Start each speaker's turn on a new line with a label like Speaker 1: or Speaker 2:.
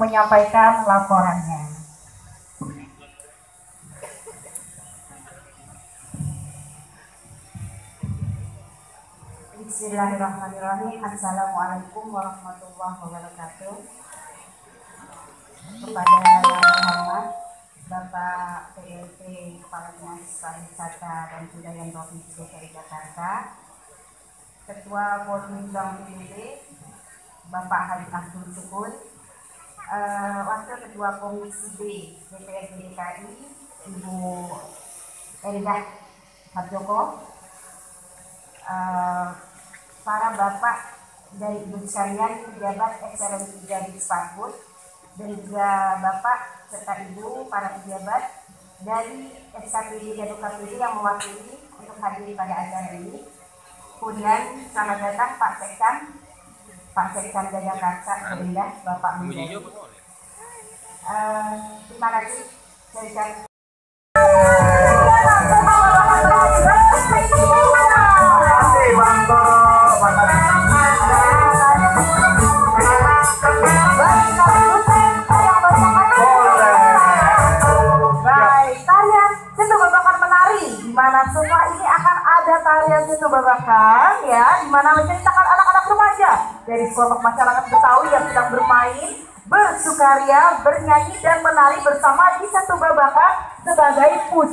Speaker 1: menyampaikan laporannya. Bismillahirrahmanirrahim. Assalamualaikum warahmatullahi wabarakatuh. Kepada yang terhormat Bapak PLT Kepala Dinas Pariwisata dan Budaya Provinsi DKI Jakarta, Ketua Forum Bank PBB Bapak Haji Abdul Sukun, Wakil Ketua Komisi B DPRD DKI Ibu Endah Harjoko, para bapak dari ibu sekalian, pejabat ekselensi dari Spakbud, dan juga bapak serta ibu para pejabat dari SKPD dan UKPD yang mewakili untuk hadir pada acara ini. Kemudian selamat datang Pak Seksan Jakarta Indah, Bapak Menjadi. Terima kasih. Saya dimana semua ini akan ada tarian Sendu Babakan, ya, dimana menceritakan anak-anak remaja dari kelompok masyarakat Betawi yang sedang bermain, bersukaria, bernyanyi dan menari bersama di Sendu Babakan sebagai pusat